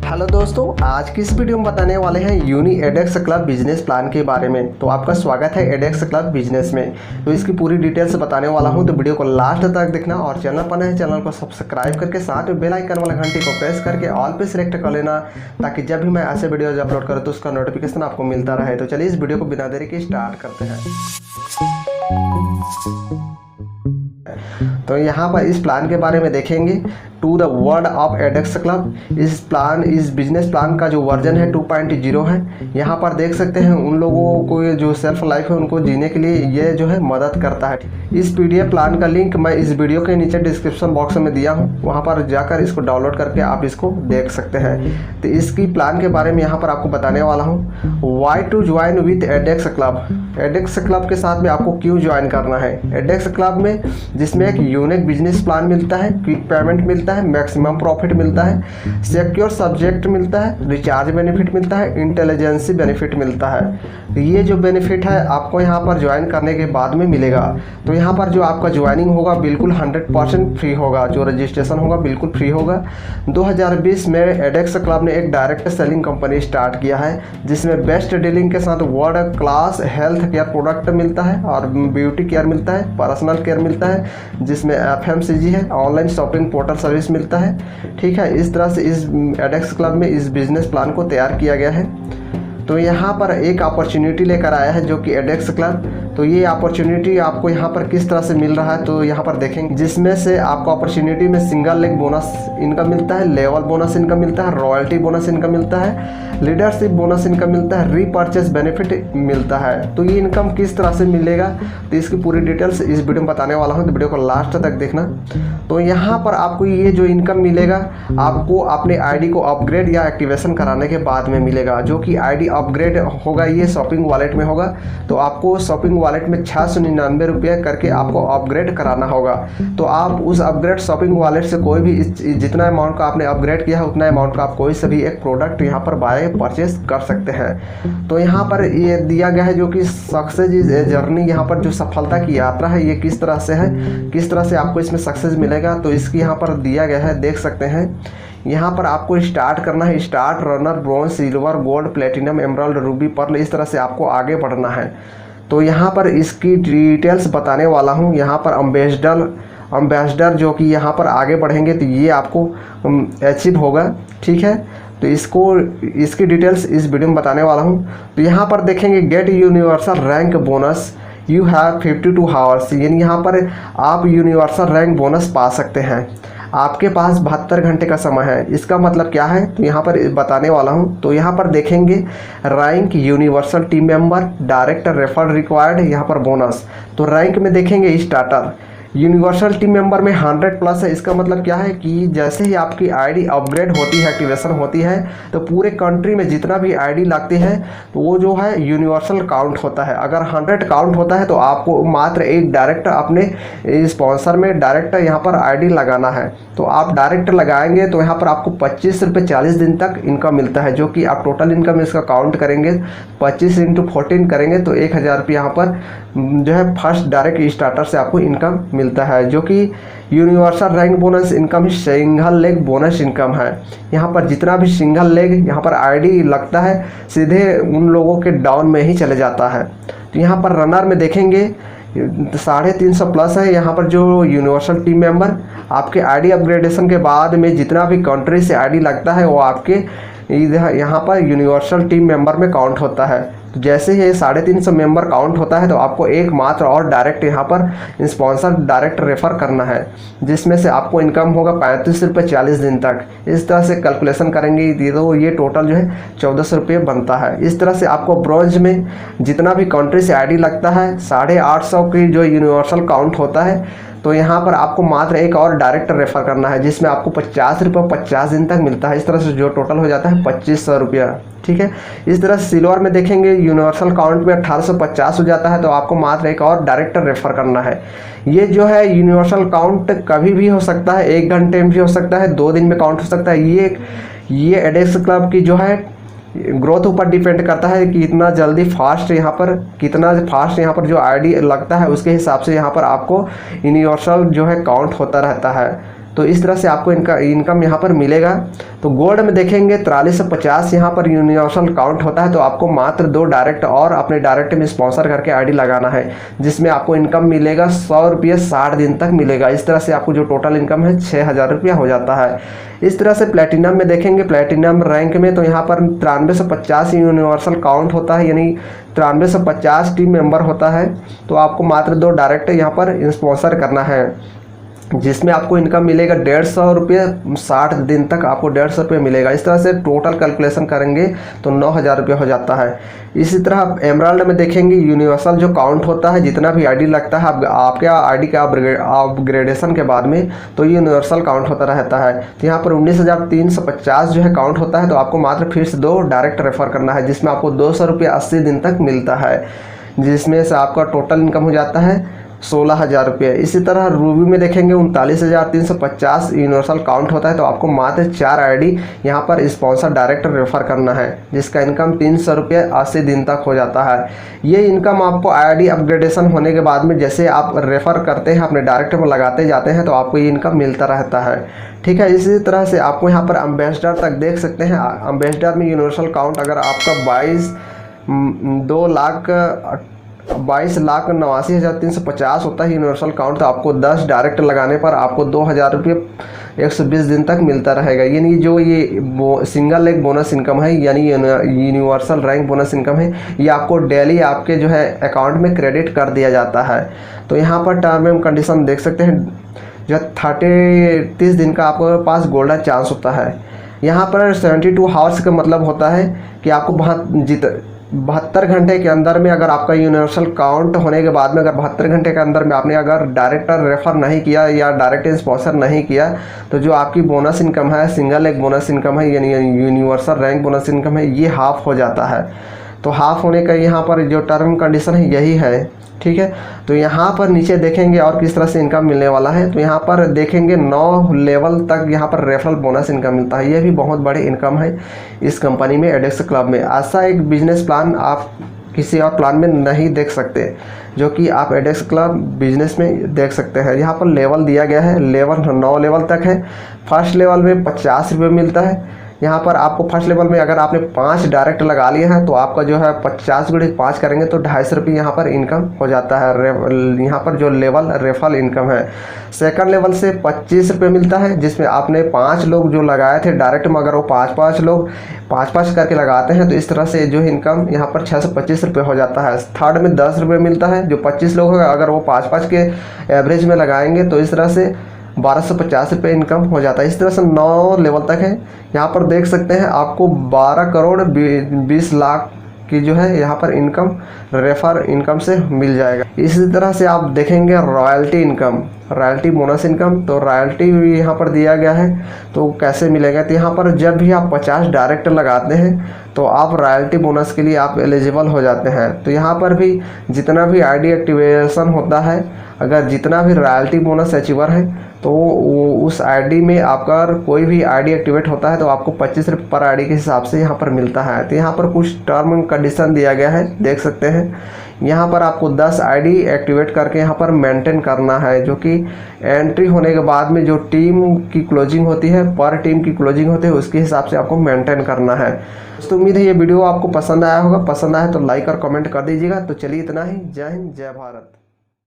Hello दोस्तों, आज की इस वीडियो में बताने वाले हैं यूनी एडेक्स क्लब बिजनेस प्लान के बारे में। तो आपका स्वागत है एडेक्स क्लब बिजनेस में। तो इसकी पूरी डिटेल्स बताने वाला हूं, तो वीडियो को लास्ट तक देखना और चैनल पर नए हैं चैनल को सब्सक्राइब करके साथ में बेल आइकन वाला घंटी को प्रेस करके ऑल पे सिलेक्ट कर लेना, ताकि जब भी मैं ऐसे वीडियोज अपलोड करूँ तो उसका नोटिफिकेशन आपको मिलता रहे। तो चलिए इस वीडियो को बिना देरी के स्टार्ट करते हैं। तो यहाँ पर इस प्लान के बारे में देखेंगे to the world of Adex club. इस बिजनेस प्लान का जो वर्जन है 2.0 है। यहाँ पर देख सकते हैं उन लोगों को जो सेल्फ लाइफ है उनको जीने के लिए ये जो है मदद करता है। इस PDF प्लान का लिंक मैं इस वीडियो के नीचे डिस्क्रिप्शन बॉक्स में दिया हूँ, वहाँ पर जाकर इसको डाउनलोड करके आप इसको देख सकते हैं। तो इसकी प्लान के बारे में यहाँ पर आपको बताने वाला हूँ। Why to join with Adex club. Adex club के साथ में आपको क्यों ज्वाइन करना है। एडेक्स क्लब में जिसमें एक यूनिक बिजनेस प्लान मिलता है, क्विक पेमेंट मिलता है, मैक्सिमम प्रॉफिट मिलता है, सिक्योर सब्जेक्ट मिलता है, रिचार्ज बेनिफिट मिलता है, इंटेलिजेंसी बेनिफिट मिलता है। ये जो बेनिफिट है आपको यहाँ पर ज्वाइन करने के बाद में मिलेगा। तो यहाँ पर जो आपका ज्वाइनिंग होगा बिल्कुल 100% फ्री होगा, जो रजिस्ट्रेशन होगा बिल्कुल फ्री होगा। 2020 में एडेक्स क्लब ने एक डायरेक्ट सेलिंग कंपनी स्टार्ट किया है, जिसमें बेस्ट डीलिंग के साथ world class health care product मिलता है और ब्यूटी केयर मिलता है, पर्सनल केयर मिलता है, जिसमें FMCG है, ऑनलाइन शॉपिंग पोर्टल सर्विस मिलता है। ठीक है, इस तरह से इस एडेक्स क्लब में इस बिजनेस प्लान को तैयार किया गया है। तो यहाँ पर एक अपॉर्चुनिटी लेकर आया है जो कि एडेक्स क्लब। तो ये अपॉर्चुनिटी आपको यहाँ पर किस तरह से मिल रहा है, तो यहाँ पर देखेंगे, जिसमें से आपको अपॉर्चुनिटी में सिंगल लेग बोनस इनकम मिलता है, लेवल बोनस इनकम मिलता है, रॉयल्टी बोनस इनकम मिलता है, लीडरशिप बोनस इनकम मिलता है, रीपर्चेस बेनिफिट मिलता है। तो ये इनकम किस तरह से मिलेगा, तो इसकी पूरी डिटेल्स इस वीडियो में बताने वाला हूँ, तो वीडियो को लास्ट तक देखना। तो यहाँ पर आपको ये जो इनकम मिलेगा आपको अपने ID को अपग्रेड या एक्टिवेशन कराने के बाद में मिलेगा, जो कि ID अपग्रेड होगा ये शॉपिंग वॉलेट में होगा। तो आपको शॉपिंग वॉलेट में 699 रुपये करके आपको अपग्रेड कराना होगा। तो आप उस अपग्रेड शॉपिंग वॉलेट से कोई भी जितना अमाउंट का आपने अपग्रेड किया है उतना अमाउंट का आप कोई से भी एक प्रोडक्ट यहाँ पर बाय परचेस कर सकते हैं। तो यहाँ पर ये दिया गया है जो कि सक्सेस जर्नी, यहाँ पर जो सफलता की यात्रा है ये किस तरह से है, किस तरह से आपको इसमें सक्सेस मिलेगा। तो इसकी यहाँ पर दिया गया है, देख सकते हैं। यहाँ पर आपको स्टार्ट करना है, start runner, bronze, silver, gold, platinum, emerald, ruby, pearl, इस तरह से आपको आगे बढ़ना है। तो यहाँ पर इसकी डिटेल्स बताने वाला हूँ। यहाँ पर अम्बेसडर जो कि यहाँ पर आगे बढ़ेंगे तो ये आपको अचीव होगा। ठीक है, तो इसकी डिटेल्स इस वीडियो में बताने वाला हूँ। तो यहाँ पर देखेंगे get universal rank bonus, you have 52 hours, यानी यहाँ पर आप यूनिवर्सल रैंक बोनस पा सकते हैं। आपके पास 72 घंटे का समय है। इसका मतलब क्या है, तो यहाँ पर बताने वाला हूँ। तो यहाँ पर देखेंगे rank universal team member, director refer required, यहाँ पर बोनस। तो रैंक में देखेंगे स्टार्टर, यूनिवर्सल टीम मेंबर में 100+ है। इसका मतलब क्या है कि जैसे ही आपकी ID अपग्रेड होती है, एक्टिवेशन होती है, तो पूरे कंट्री में जितना भी ID लगती है तो वो जो है यूनिवर्सल काउंट होता है। अगर 100 काउंट होता है तो आपको मात्र एक डायरेक्ट अपने स्पॉन्सर में डायरेक्ट यहाँ पर ID लगाना है। तो आप डायरेक्ट लगाएंगे तो यहाँ पर आपको 25 रुपये 40 दिन तक इनकम मिलता है, जो कि आप टोटल इनकम इसका काउंट करेंगे 25 × 14 करेंगे तो 1000 रुपये यहाँ पर जो है फर्स्ट डायरेक्ट स्टार्टर से आपको इनकम मिलता है, जो कि यूनिवर्सल रैंक बोनस इनकम ही सिंगल लेग बोनस इनकम है। यहाँ पर जितना भी सिंगल लेग यहाँ पर ID लगता है सीधे उन लोगों के डाउन में ही चले जाता है। तो यहाँ पर रनर में देखेंगे 350+ है। यहाँ पर जो यूनिवर्सल टीम मेंबर आपके ID अपग्रेडेशन के बाद में जितना भी कंट्री से ID लगता है वो आपके यहाँ पर यूनिवर्सल टीम मेंबर में काउंट होता है। तो जैसे ही 350 मेंबर काउंट होता है तो आपको एक मात्र और डायरेक्ट यहाँ पर स्पॉन्सर डायरेक्ट रेफर करना है, जिसमें से आपको इनकम होगा 35 रुपये 40 दिन तक। इस तरह से कैलकुलेशन करेंगे तो ये टोटल जो है 1400 रुपये बनता है। इस तरह से आपको ब्रॉन्ज में जितना भी कंट्री से ID लगता है 850 की जो यूनिवर्सल काउंट होता है, तो यहाँ पर आपको मात्र एक और डायरेक्ट रेफर करना है, जिसमें आपको 50 रुपये 50 दिन तक मिलता है। इस तरह से जो टोटल हो जाता है 2500 रुपया। ठीक है, इस तरह से सिल्वर में देखेंगे यूनिवर्सल काउंट में 1850 हो जाता है, तो आपको मात्र एक और डायरेक्ट रेफर करना है। ये जो है यूनिवर्सल काउंट कभी भी हो सकता है, 1 घंटे में भी हो सकता है, 2 दिन में काउंट हो सकता है। ये एडेक्स क्लब की जो है ग्रोथ ऊपर डिपेंड करता है कि कितना फास्ट यहाँ पर जो ID लगता है उसके हिसाब से यहाँ पर आपको यूनिवर्सल जो है काउंट होता रहता है। तो इस तरह से आपको इनका इनकम यहाँ पर मिलेगा। तो गोल्ड में देखेंगे 4350 यहाँ पर यूनिवर्सल काउंट होता है, तो आपको मात्र 2 डायरेक्ट और अपने डायरेक्ट में स्पॉन्सर करके आईडी लगाना है, जिसमें आपको इनकम मिलेगा 100 रुपये 60 दिन तक मिलेगा। इस तरह से आपको जो टोटल इनकम है 6000 रुपया हो जाता है। इस तरह से प्लेटिनम में देखेंगे, प्लेटिनम रैंक में तो यहाँ पर 9350 यूनिवर्सल काउंट होता है, यानी 9350 टीम मेंबर होता है। तो आपको मात्र 2 डायरेक्ट यहाँ पर स्पॉन्सर करना है, जिसमें आपको इनकम मिलेगा 150 रुपये 60 दिन तक आपको 150 रुपये मिलेगा। इस तरह से टोटल कैलकुलेशन करेंगे तो 9000 रुपये हो जाता है। इसी तरह आप एमराल्ड में देखेंगे यूनिवर्सल जो काउंट होता है, जितना भी आईडी लगता है आपके आईडी का अपग्रेडेशन के बाद में, तो ये यूनिवर्सल काउंट होता रहता है। तो यहाँ पर 19350 जो है काउंट होता है, तो आपको मात्र फिर से 2 डायरेक्ट रेफर करना है, जिसमें आपको 200 रुपये 80 दिन तक मिलता है, जिसमें से आपका टोटल इनकम हो जाता है 16000 रुपये। इसी तरह रूबी में देखेंगे 39350 यूनिवर्सल काउंट होता है, तो आपको मात्र 4 आईडी यहाँ पर स्पॉन्सर डायरेक्ट रेफर करना है, जिसका इनकम 300 रुपये 80 दिन तक हो जाता है। ये इनकम आपको आईडी अपग्रेडेशन होने के बाद में जैसे आप रेफर करते हैं अपने डायरेक्ट में लगाते जाते हैं, तो आपको ये इनकम मिलता रहता है। ठीक है, इसी तरह से आपको यहाँ पर एम्बेसडर तक देख सकते हैं। एम्बेसडर में यूनिवर्सल काउंट अगर आपका 22,89,350 होता है यूनिवर्सल काउंट, तो आपको 10 डायरेक्ट लगाने पर आपको 2000 रुपये 120 दिन तक मिलता रहेगा। यानी जो ये सिंगल लेग बोनस इनकम है, यानी यूनिवर्सल रैंक बोनस इनकम है, ये आपको डेली आपके जो है अकाउंट में क्रेडिट कर दिया जाता है। तो यहाँ पर टर्म एंड कंडीशन देख सकते हैं, जो 30 दिन का आपके पास गोल्डन चांस होता है। यहाँ पर 72 हावर्स का मतलब होता है कि आपको 72 घंटे के अंदर में अगर आपका यूनिवर्सल काउंट होने के बाद में अगर 72 घंटे के अंदर में आपने अगर डायरेक्टर रेफर नहीं किया या डायरेक्ट स्पॉन्सर नहीं किया, तो जो आपकी बोनस इनकम है, सिंगल एक बोनस इनकम है, यानी यूनिवर्सल रैंक बोनस इनकम है, ये हाफ हो जाता है। तो हाफ होने का यहाँ पर जो टर्म कंडीशन है यही है। ठीक है, तो यहाँ पर नीचे देखेंगे और किस तरह से इनकम मिलने वाला है। तो यहाँ पर देखेंगे 9 लेवल तक यहाँ पर रेफरल बोनस इनकम मिलता है। ये भी बहुत बड़ी इनकम है इस कंपनी में, एडेक्स क्लब में। ऐसा एक बिजनेस प्लान आप किसी और प्लान में नहीं देख सकते, जो कि आप एडेक्स क्लब बिजनेस में देख सकते हैं। यहाँ पर लेवल दिया गया है, लेवल 9 लेवल तक है। फर्स्ट लेवल में 50 रुपये मिलता है। यहाँ पर आपको फर्स्ट लेवल में अगर आपने 5 डायरेक्ट लगा लिए हैं, तो आपका जो है 50 × 5 करेंगे तो 250 रुपये यहाँ पर इनकम हो जाता है। यहाँ पर जो लेवल रेफरल इनकम है, सेकंड लेवल से 25 रुपये मिलता है, जिसमें आपने 5 लोग जो लगाए थे डायरेक्ट में, अगर वो 5-5 लोग 5-5 करके लगाते हैं, तो इस तरह से जो इनकम यहाँ पर 625 रुपये हो जाता है। थर्ड में 10 रुपये मिलता है, जो 25 लोग हैं अगर वो 5-5 के एवरेज में लगाएंगे, तो इस तरह से 1250 रुपये इनकम हो जाता है। इस तरह से 9 लेवल तक है। यहाँ पर देख सकते हैं आपको 12 करोड़ 20 लाख की जो है यहाँ पर इनकम रेफर इनकम से मिल जाएगा। इसी तरह से आप देखेंगे royalty income, royalty bonus income, तो रॉयल्टी भी यहाँ पर दिया गया है। तो कैसे मिलेगा, तो यहाँ पर जब भी आप 50 डायरेक्ट लगाते हैं, तो आप रॉयल्टी बोनस के लिए आप एलिजिबल हो जाते हैं। तो यहाँ पर भी जितना भी आईडी एक्टिवेशन होता है, अगर जितना भी रॉयल्टी बोनस अचीवर है, तो उस आईडी में आपका कोई भी आईडी एक्टिवेट होता है, तो आपको 25 रुपये पर आईडी के हिसाब से यहाँ पर मिलता है। तो यहाँ पर कुछ टर्म एंड कंडीशन दिया गया है, देख सकते हैं। यहाँ पर आपको 10 आईडी एक्टिवेट करके यहाँ पर मेंटेन करना है, जो कि एंट्री होने के बाद में जो टीम की क्लोजिंग होती है, पर टीम की क्लोजिंग होती है, उसके हिसाब से आपको मेंटेन करना है। तो उम्मीद है ये वीडियो आपको पसंद आया होगा। पसंद आया तो लाइक और कमेंट कर दीजिएगा। तो चलिए इतना ही। जय हिंद, जय भारत।